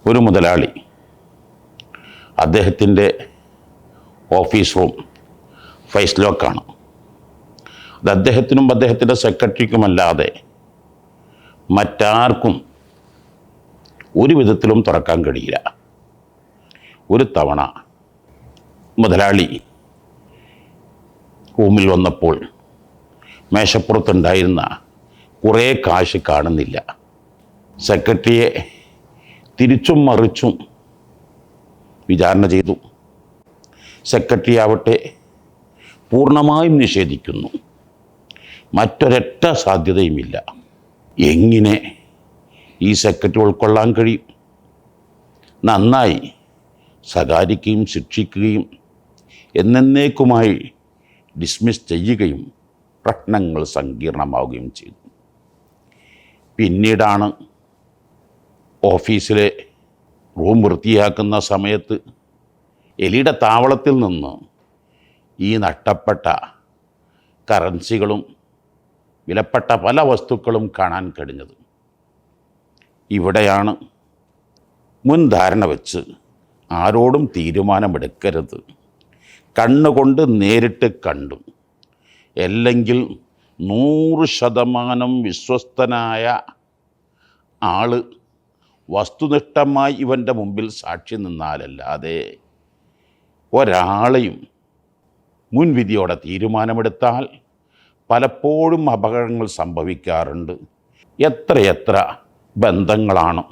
ഒരു മുതലാളി അദ്ദേഹത്തിൻ്റെ ഓഫീസ് റൂം ഫേസ് ലോക്കാണ്. അത് അദ്ദേഹത്തിനും അദ്ദേഹത്തിൻ്റെ സെക്രട്ടറിക്കുമല്ലാതെ മറ്റാർക്കും ഒരു വിധത്തിലും തുറക്കാൻ കഴിയില്ല. ഒരു തവണ മുതലാളി റൂമിൽ വന്നപ്പോൾ മേശപ്പുറത്തുണ്ടായിരുന്ന കുറേ കാശ് കാണുന്നില്ല. സെക്രട്ടറിയെ തിരിച്ചും മറിച്ചും വിചാരണ ചെയ്തു. സെക്രട്ടറി ആവട്ടെ പൂർണ്ണമായും നിഷേധിക്കുന്നു. മറ്റൊരൊറ്റ സാധ്യതയുമില്ല. എങ്ങനെ ഈ സെക്രട്ടറി ഉൾക്കൊള്ളാൻ കഴിയും? നന്നായി ശകാരിക്കുകയും ശിക്ഷിക്കുകയും എന്നേക്കുമായി ഡിസ്മിസ് ചെയ്യുകയും പ്രശ്നങ്ങൾ സങ്കീർണമാവുകയും ചെയ്തു. പിന്നീടാണ് ഓഫീസിലെ റൂം വൃത്തിയാക്കുന്ന സമയത്ത് എലിയുടെ താവളത്തിൽ നിന്ന് ഈ നഷ്ടപ്പെട്ട കറൻസികളും വിലപ്പെട്ട പല വസ്തുക്കളും കാണാൻ കഴിഞ്ഞത്. ഇവിടെയാണ് മുൻധാരണ വെച്ച് ആരോടും തീരുമാനമെടുക്കരുത്. കണ്ണുകൊണ്ട് നേരിട്ട് കണ്ടു, അല്ലെങ്കിൽ 100% വിശ്വസ്തനായ ആൾ വസ്തുനിഷ്ഠമായി ഇവൻ്റെ മുമ്പിൽ സാക്ഷി നിന്നാലല്ലാതെ ഒരാളെയും മുൻവിധിയോടെ തീരുമാനമെടുത്താൽ പലപ്പോഴും അപകടങ്ങൾ സംഭവിക്കാറുണ്ട്. എത്രയെത്ര ബന്ധങ്ങളാണ്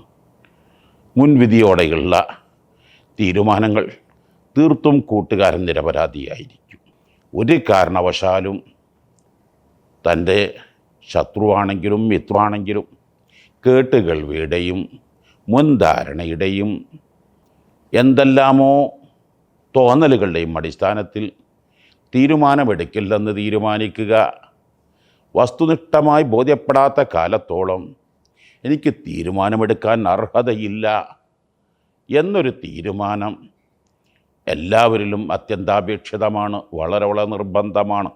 മുൻവിധിയോടെയുള്ള തീരുമാനങ്ങൾ തീർത്തും കൂട്ടുകാരൻ നിരപരാധിയായിരിക്കും. ഒരു കാരണവശാലും തൻ്റെ ശത്രുവാണെങ്കിലും മിത്രമാണെങ്കിലും കേട്ടുകേൾവിയുടെയും മുൻധാരണയുടെയും എന്തെല്ലാമോ തോന്നലുകളുടെയും അടിസ്ഥാനത്തിൽ തീരുമാനമെടുക്കില്ലെന്ന് തീരുമാനിക്കുക. വസ്തുനിഷ്ഠമായി ബോധ്യപ്പെടാത്ത കാലത്തോളം എനിക്ക് തീരുമാനമെടുക്കാൻ അർഹതയില്ല എന്നൊരു തീരുമാനം എല്ലാവരിലും അത്യന്താപേക്ഷിതമാണ്, വളരെ നിർബന്ധമാണ്.